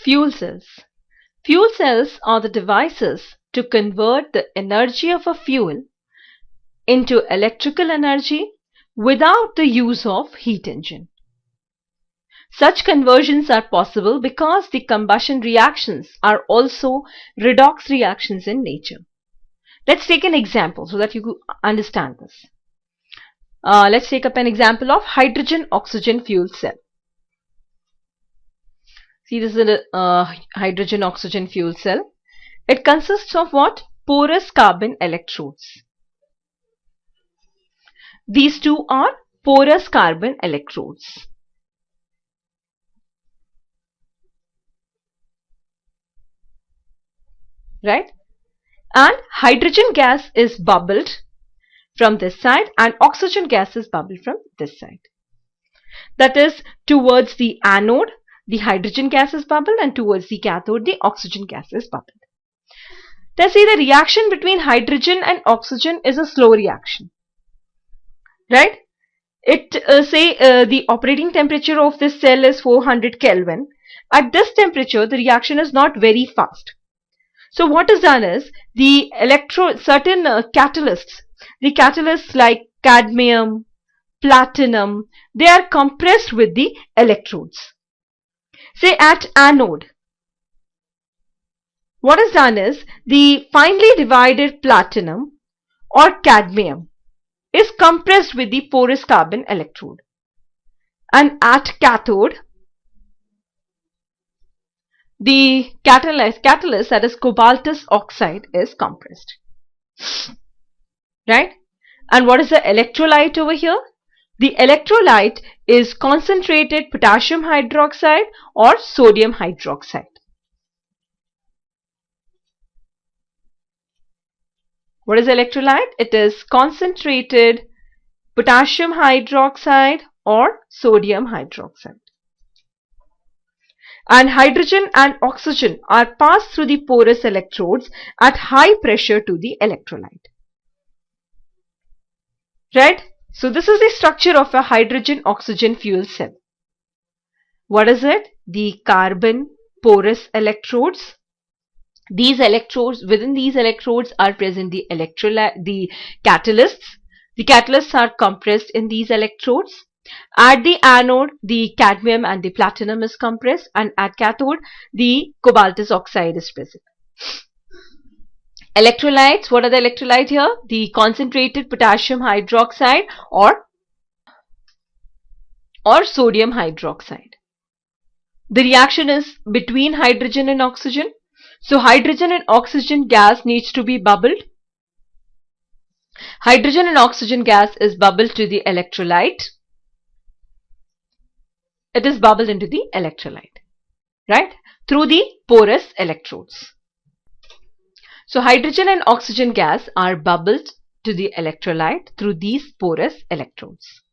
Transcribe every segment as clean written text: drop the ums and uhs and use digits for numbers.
Fuel cells. Fuel cells are the devices to convert the energy of a fuel into electrical energy without the use of heat engine. Such conversions are possible because the combustion reactions are also redox reactions in nature. Let's take an example so that you understand this. Let's take up an example of hydrogen-oxygen fuel cell. See, this is a hydrogen-oxygen fuel cell. It consists of what? Porous carbon electrodes. These two are porous carbon electrodes. Right? And hydrogen gas is bubbled from this side and oxygen gas is bubbled from this side. That is, towards the anode, the hydrogen gas is bubbled, and towards the cathode, the oxygen gas is bubbled. Let's see, the reaction between hydrogen and oxygen is a slow reaction. Right? The operating temperature of this cell is 400 Kelvin. At this temperature, the reaction is not very fast. So what is done is the certain catalysts, the catalysts like cadmium, platinum, they are compressed with the electrodes. Say at anode, what is done is the finely divided platinum or cadmium is compressed with the porous carbon electrode. And at cathode, the catalyst that is cobaltous oxide is compressed. Right? And what is the electrolyte over here? The electrolyte is concentrated potassium hydroxide or sodium hydroxide. What is electrolyte? It is concentrated potassium hydroxide or sodium hydroxide. And hydrogen and oxygen are passed through the porous electrodes at high pressure to the electrolyte. Right? So this is the structure of a hydrogen-oxygen fuel cell. What is it? The carbon porous electrodes. These electrodes, within these electrodes are present the catalysts. The catalysts are compressed in these electrodes. At the anode, the cadmium and the platinum is compressed, and at cathode, the cobaltous oxide is present. Electrolytes, what are the electrolytes here? The concentrated potassium hydroxide or sodium hydroxide. The reaction is between hydrogen and oxygen. So hydrogen and oxygen gas needs to be bubbled. Hydrogen and oxygen gas is bubbled to the electrolyte. It is bubbled into the electrolyte, right? Through the porous electrodes. So hydrogen and oxygen gas are bubbled to the electrolyte through these porous electrodes.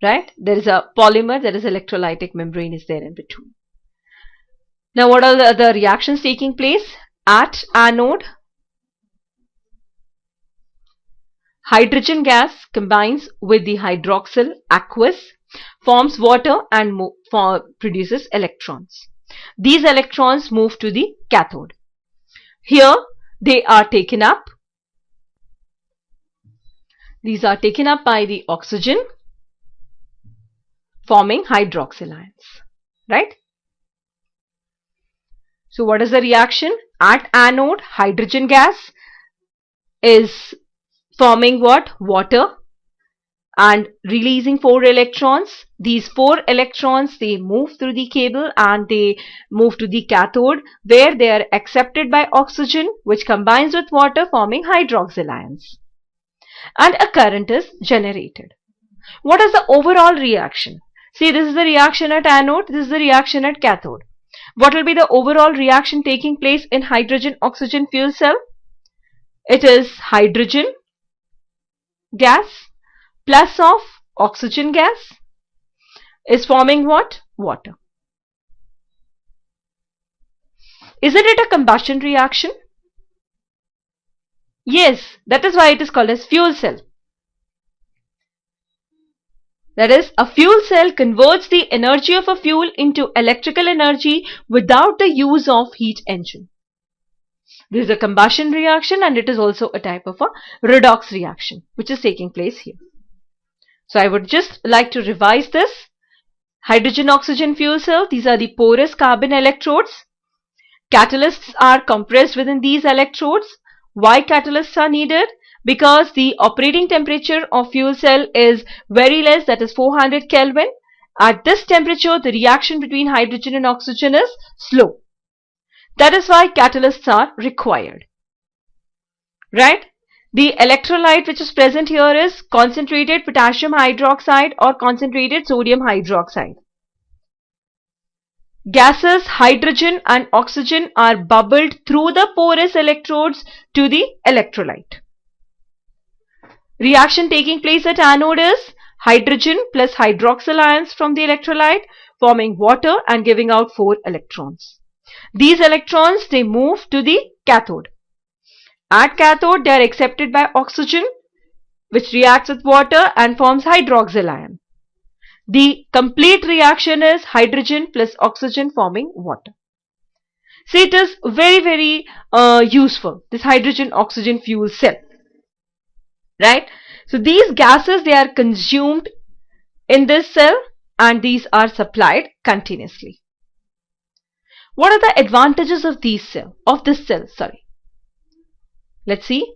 Right? There is a polymer, there is electrolytic membrane is there in between. Now what are the other reactions taking place? At anode, hydrogen gas combines with the hydroxyl aqueous, forms water and produces electrons. These electrons move to the cathode. Here they are taken up. These are taken up by the oxygen, forming hydroxyl ions. Right? So what is the reaction? At anode, hydrogen gas is forming what? Water and releasing 4 electrons. These 4 electrons, they move through the cable and they move to the cathode where they are accepted by oxygen, which combines with water, forming hydroxyl ions. And a current is generated. What is the overall reaction? See, this is the reaction at anode, this is the reaction at cathode. What will be the overall reaction taking place in hydrogen-oxygen fuel cell? It is hydrogen gas plus of oxygen gas is forming what? Water. Isn't it a combustion reaction? Yes, that is why it is called as fuel cell. That is, a fuel cell converts the energy of a fuel into electrical energy without the use of heat engine. This is a combustion reaction, and it is also a type of a redox reaction which is taking place here. So I would just like to revise this. Hydrogen oxygen fuel cell, these are the porous carbon electrodes. Catalysts are compressed within these electrodes. Why catalysts are needed? Because the operating temperature of fuel cell is very less, that is 400 Kelvin. At this temperature, the reaction between hydrogen and oxygen is slow. That is why catalysts are required. Right? The electrolyte which is present here is concentrated potassium hydroxide or concentrated sodium hydroxide. Gases hydrogen and oxygen are bubbled through the porous electrodes to the electrolyte. Reaction taking place at anode is hydrogen plus hydroxyl ions from the electrolyte forming water and giving out 4 electrons. These electrons, they move to the cathode. At cathode, they are accepted by oxygen, which reacts with water and forms hydroxyl ion. The complete reaction is hydrogen plus oxygen forming water. See, it is very useful, this hydrogen oxygen fuel cell. Right? So these gases, they are consumed in this cell and these are supplied continuously. What are the advantages of this cell? Let's see.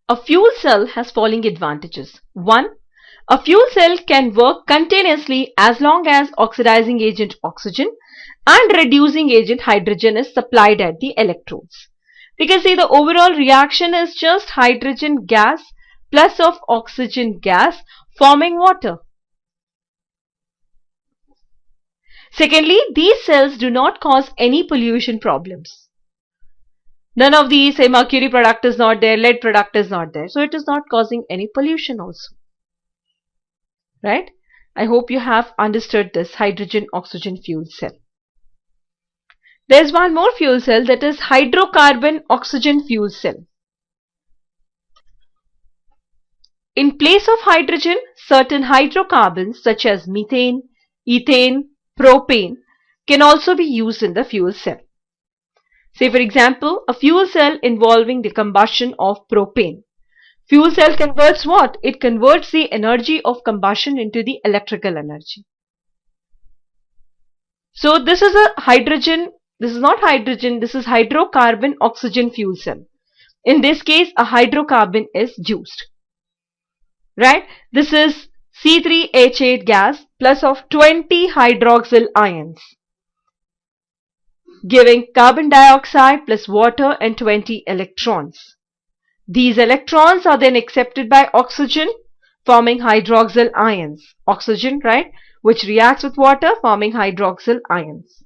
A fuel cell has following advantages. 1. A fuel cell can work continuously as long as oxidizing agent oxygen and reducing agent hydrogen is supplied at the electrodes. Because see, the overall reaction is just hydrogen gas plus of oxygen gas forming water. Secondly, these cells do not cause any pollution problems. None of these, say, mercury product is not there, lead product is not there. So it is not causing any pollution also. Right? I hope you have understood this hydrogen oxygen fuel cell. There is one more fuel cell, that is hydrocarbon oxygen fuel cell. In place of hydrogen, certain hydrocarbons such as methane, ethane, propane can also be used in the fuel cell. Say for example, a fuel cell involving the combustion of propane. Fuel cell converts what? It converts the energy of combustion into the electrical energy. So this is a hydrogen, this is not hydrogen, this is hydrocarbon oxygen fuel cell. In this case, a hydrocarbon is used. Right? This is C3H8 gas plus of 20 hydroxyl ions, giving carbon dioxide plus water and 20 electrons. These electrons are then accepted by oxygen forming hydroxyl ions. Oxygen, right, which reacts with water forming hydroxyl ions.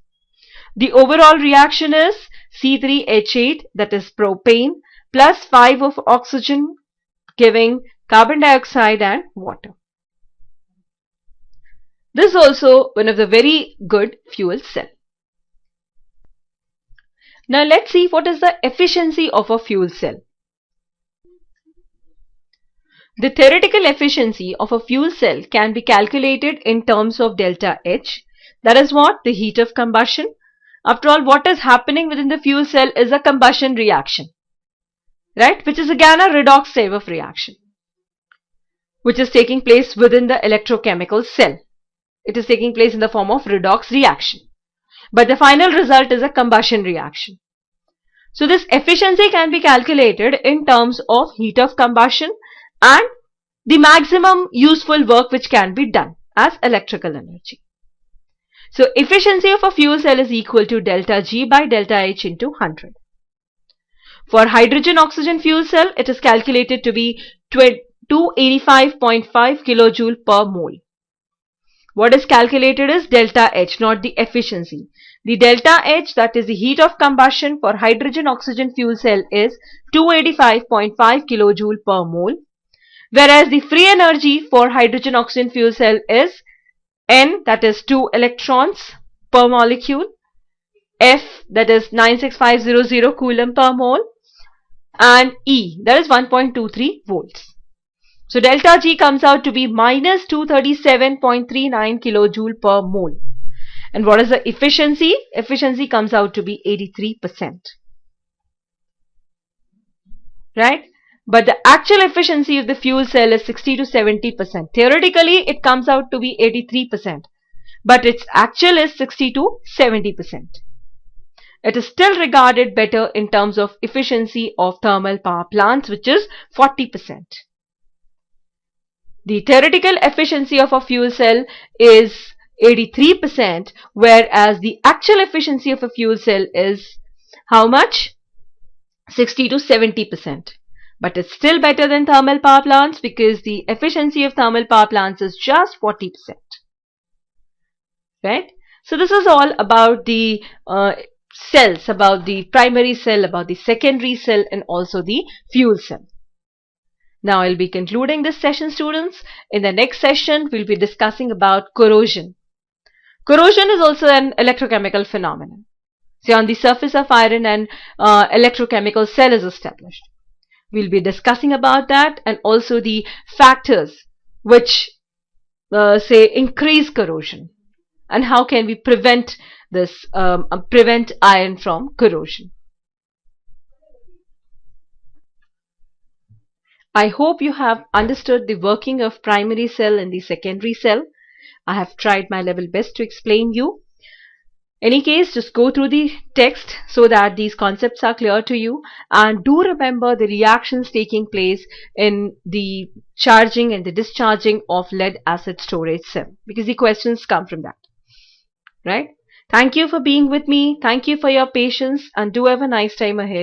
The overall reaction is C3H8, that is propane, plus 5 of oxygen giving carbon dioxide and water. This is also one of the very good fuel cell. Now let's see what is the efficiency of a fuel cell. The theoretical efficiency of a fuel cell can be calculated in terms of delta H. That is what? The heat of combustion. After all, what is happening within the fuel cell is a combustion reaction, right? Which is again a redox type of reaction, which is taking place within the electrochemical cell. It is taking place in the form of redox reaction. But the final result is a combustion reaction. So this efficiency can be calculated in terms of heat of combustion and the maximum useful work which can be done as electrical energy. So efficiency of a fuel cell is equal to delta G by delta H into 100. For hydrogen oxygen fuel cell, it is calculated to be 285.5 kilojoule per mole. What is calculated is delta H, not the efficiency. The delta H, that is the heat of combustion for hydrogen oxygen fuel cell, is 285.5 kilojoule per mole, whereas the free energy for hydrogen oxygen fuel cell is N, that is 2 electrons per molecule, F, that is 96500 coulomb per mole, and E, that is 1.23 volts. So delta G comes out to be minus 237.39 kilojoule per mole. And what is the efficiency? Efficiency comes out to be 83%. Right? But the actual efficiency of the fuel cell is 60 to 70%. Theoretically, it comes out to be 83%. But its actual is 60 to 70%. It is still regarded better in terms of efficiency of thermal power plants, which is 40%. The theoretical efficiency of a fuel cell is 83%, whereas the actual efficiency of a fuel cell is how much? 60 to 70%. But it's still better than thermal power plants because the efficiency of thermal power plants is just 40%. Right? So this is all about the cells, about the primary cell, about the secondary cell, and also the fuel cell. Now I'll be concluding this session, students. In the next session, we'll be discussing about corrosion. Corrosion is also an electrochemical phenomenon. Say on the surface of iron, an electrochemical cell is established. We'll be discussing about that and also the factors which say increase corrosion and how can we prevent this, prevent iron from corrosion. I hope you have understood the working of primary cell and the secondary cell. I have tried my level best to explain you. Any case, just go through the text so that these concepts are clear to you, and do remember the reactions taking place in the charging and the discharging of lead acid storage cell, because the questions come from that. Right? Thank you for being with me. Thank you for your patience, and do have a nice time ahead.